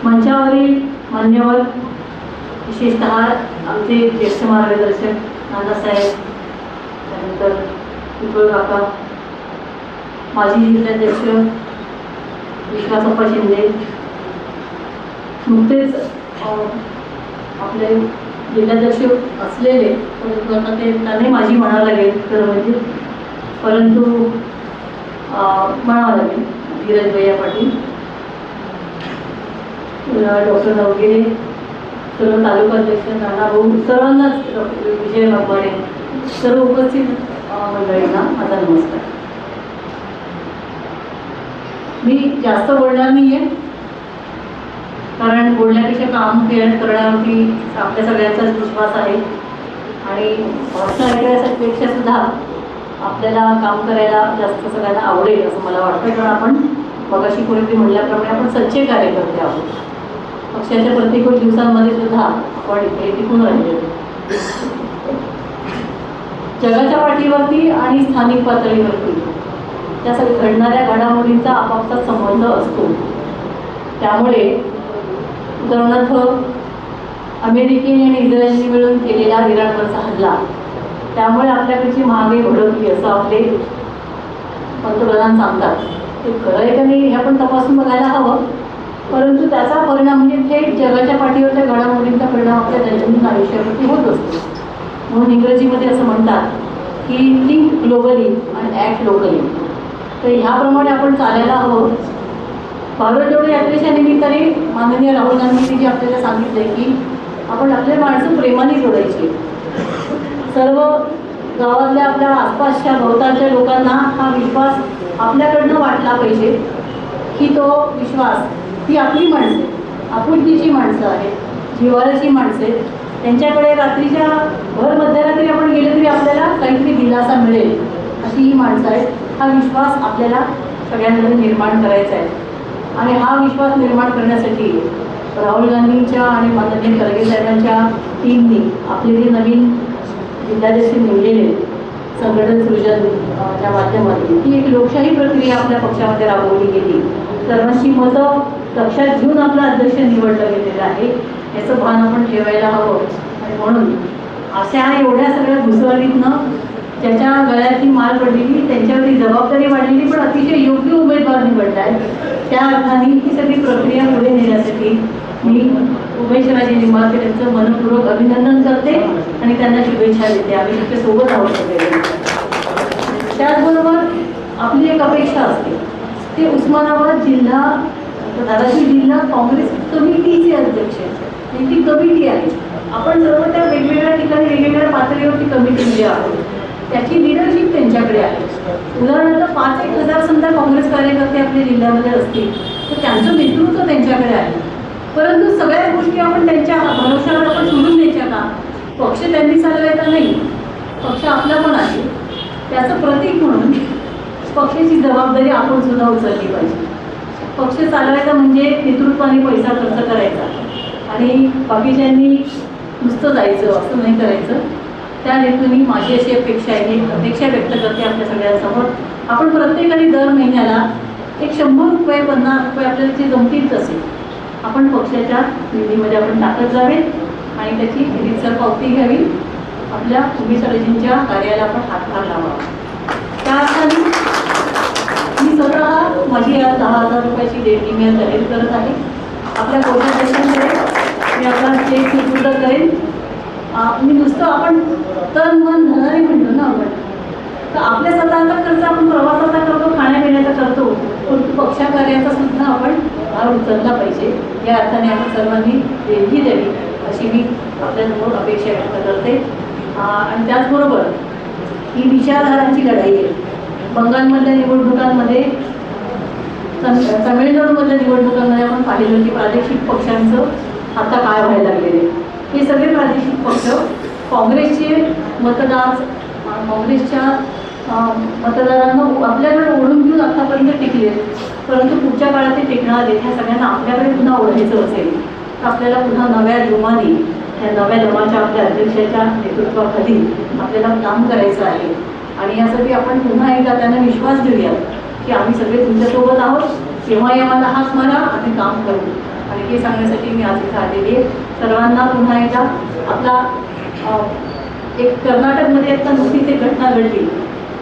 मंचावरील मान्यवर, विशेषतः आमचे ज्येष्ठ मार्गदर्शक नानासाहेब, त्यानंतर पिंपळ काका, माजी जिल्हाध्यक्ष विश्वासप्पा शिंदे, नुकतेच आपले जिल्हाध्यक्ष असलेले, परंतु आता ते त्यांनी माझी म्हणावं लागेल खरं म्हणजे, परंतु म्हणावं लागेल धीरज भैया पाटील, डॉक्टर नवगिरे, सर्व तालुकाध्यक्ष नानाभाऊ, सर्वांनाच विजय वाघमारे, सर्व उपस्थित मंडळींना माझा नमस्कार. मी जास्त बोलणार नाही आहे, कारण बोलण्यापेक्षा काम करण्यावरती आपल्या सगळ्यांचाच विश्वास आहे आणि भाषण ऐकण्यापेक्षा सुद्धा आपल्याला काम करायला जास्त सगळ्यांना आवडेल असं मला वाटतं. कारण आपण मगाशी कोणीतरी म्हणल्याप्रमाणे आपण सच्चे कार्यकर्ते आहोत. पक्षाच्या प्रत्येक दिवसांमध्ये सुद्धा आपण इथे टिकून राहिलेलो. जगाच्या पाठीवरती आणि स्थानिक पातळीवरती त्या सगळ्या घडणाऱ्या घडामोडींचा आपापसात संबंध असतो. त्यामुळे उदाहरणार्थ अमेरिकेने आणि इस्रायलने मिळून केलेला इराणवरचा हल्ला, त्यामुळे आपल्याकडची महागाई भडकली असं आपले पंतप्रधान सांगतात. ते खरं आहे का नाही हे आपण तपासून बघायला हवं, परंतु त्याचा परिणाम म्हणजे थेट जगाच्या पाठीवरच्या घडामोडींचा परिणाम आपल्या दैनंदिन आयुष्यावरती होत असतो. म्हणून इंग्रजीमध्ये असं म्हणतात की थिंक ग्लोबली आणि ॲक्ट लोकली. तर ह्याप्रमाणे आपण चालायला हवं. भारत जोडो यात्रेच्या निमित्ताने माननीय राहुल गांधींनी जे आपल्याला सांगितलं आहे की आपण आपल्या माणसं प्रेमाने जोडायची. सर्व गावातल्या आपल्या आसपासच्या भोवतालच्या लोकांना हा विश्वास आपल्याकडनं वाटला पाहिजे की तो विश्वास ही आपली माणसं, आपुलकीची माणसं आहेत, जिव्हाळ्याची माणसं आहेत. त्यांच्याकडे रात्रीच्या भर मध्यरात्री आपण गेले तरी आपल्याला काहीतरी दिलासा मिळेल अशी ही माणसं आहेत. हा विश्वास आपल्याला सगळ्यांमध्ये निर्माण करायचा आहे आणि हा विश्वास निर्माण करण्यासाठी राहुल गांधींच्या आणि माननीय खरगे साहेबांच्या टीमनी आपले जे नवीन जिल्हाध्यक्ष निवडलेले संघटन सृजनच्या माध्यमातून ही एक लोकशाही प्रक्रिया आपल्या पक्षामध्ये राबवली गेली. सर्वांची मतं लक्षात घेऊन आपला अध्यक्ष निवडला गेलेला आहे, याचं भान आपण ठेवायला हवं. आणि म्हणून अशा एवढ्या सगळ्या घुसळीतनं ज्याच्या गळ्यातली माल पडलेली, त्यांच्यावरती जबाबदारी वाढलेली पण अतिशय योग्य उमेदवार निवडला आहे, त्या अर्थाने ही सगळी प्रक्रिया पुढे नेण्यासाठी मी उमेशराजे निंबाळकर यांचं मनपूर्वक अभिनंदन करते आणि त्यांना शुभेच्छा देते. आम्ही तिथे सोबत आहोत सगळे. त्याचबरोबर आपली एक अपेक्षा असते ते उस्मानाबाद जिल्हा धाराशिव जिल्हा काँग्रेस कमिटीचे अध्यक्ष, ती कमिटी आहे. आपण सर्व त्या वेगवेगळ्या ठिकाणी वेगवेगळ्या पातळीवरती कमिटी आहोत, त्याची लिडरशिप त्यांच्याकडे आहे. उदाहरणार्थ 5,000 समजा काँग्रेस कार्यकर्ते आपल्या जिल्ह्यामध्ये असतील तर त्यांचं नेतृत्व त्यांच्याकडे आहे. परंतु सगळ्या गोष्टी आपण त्यांच्या भरोशावर आपण सोडून द्यायच्या का? पक्ष त्यांनी चालवायचा नाही, पक्ष आपला पण आहे. त्याचं प्रतीक म्हणून पक्षाची जबाबदारी आपण सुद्धा उचलली पाहिजे. पक्ष चालवायचा म्हणजे नेतृत्वाने पैसा खर्च करायचा आणि बाकीच्यांनी नुसतं जायचं असं नाही करायचं. त्या हेतूने माझी अशी अपेक्षा आहे, अपेक्षा व्यक्त करते आपल्या सगळ्यांसमोर. आपण प्रत्येकाने दर महिन्याला एक 100 रुपये 50 रुपये आपल्याला जे जमतील तसे आपण पक्षाच्या निधीमध्ये आपण टाकत जावेत आणि त्याची रीतसर पावती घ्यावी. आपल्या उमेशराजेंच्या कार्याला आपण हातभार लावावा. त्या अर्थाने मी स्वतः माझी 10,000 रुपयाची देणगी मी जाहीर करत आहे. आपल्या कोषाध्यक्षांकडे मी आपला चेक सुपूर्द करेन. मी नुसतं आपण तन मन धनाने म्हणतो ना आपण, तर आपल्या स्वतःचा खर्च आपण प्रवासाचा करतो, खाण्यापिण्याचा करतो, पण पक्षाकार्याचा सुद्धा आपण भार उचलला पाहिजे. या अर्थाने आपण सर्वांनी देणगी द्यावी अशी मी आपल्यासमोर अपेक्षा व्यक्त करते. आणि त्याचबरोबर ही विचारधारांची लढाई आहे. बंगालमधल्या निवडणुकांमध्ये, तमिळनाडूमधल्या निवडणुकांमध्ये आपण पाहिलं की प्रादेशिक पक्षांचं आता काय व्हायला लागलेले. हे सगळे प्रादेशिक पक्ष काँग्रेसचे मतदार, काँग्रेसच्या मतदारांना आपल्याकडे ओढून घेऊन आतापर्यंत टिकले, परंतु पुढच्या काळात ते टिकणार आहेत. ह्या सगळ्यांना आपल्याकडे पुन्हा ओढायचं असेल तर आपल्याला पुन्हा नव्या जोमाने त्या नव्या दमाच्या आपल्या अध्यक्षाच्या नेतृत्वाखाली आपल्याला काम करायचं आहे. आणि यासाठी आपण पुन्हा एकदा त्यांना विश्वास देऊया की आम्ही सगळे तुमच्यासोबत आहोत. केव्हाही आम्हाला हाच मारा, आम्ही काम करू. आणि हे सांगण्यासाठी मी आज इथं आलेली आहे. सर्वांना पुन्हा एकदा आपला एक कर्नाटकमध्ये आता नुकतीच एक घटना घडली.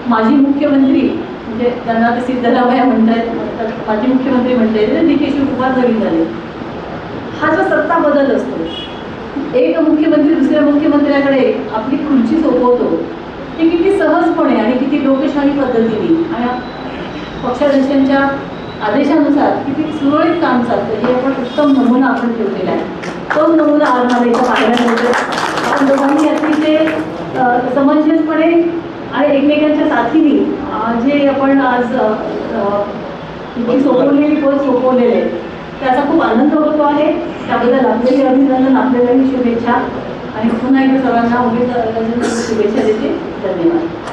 माजी मुख्यमंत्री म्हणजे त्यांना ते सिद्धरामय्या म्हणतात, माजी मुख्यमंत्री म्हणतात, डी के शिवकुमार नवीन झाले. हा जो सत्ता बदल असतो, एक मुख्यमंत्री दुसऱ्या मुख्यमंत्र्याकडे आपली खुर्ची सोपवतो, ते किती सहजपणे आणि किती लोकशाही पद्धतीने आणि पक्षाध्यक्षांच्या आदेशानुसार किती सुरळीत काम चालतं, हे आपण उत्तम नमुना आपण ठेवलेला आहे. तो नमुना आज मला इथं पाहायला मिळतो. आपण दोघांनी अतिशय समंजसपणे आणि एकमेकांच्या साथीने जे आपण आज सोपवलेली पद सोपवलेले त्याचा खूप आनंद होतो आहे. त्याबद्दल आपलेही अभिनंदन, आपल्यालाही शुभेच्छा आणि पुन्हा एकदा सर्वांना शुभेच्छा देते. धन्यवाद.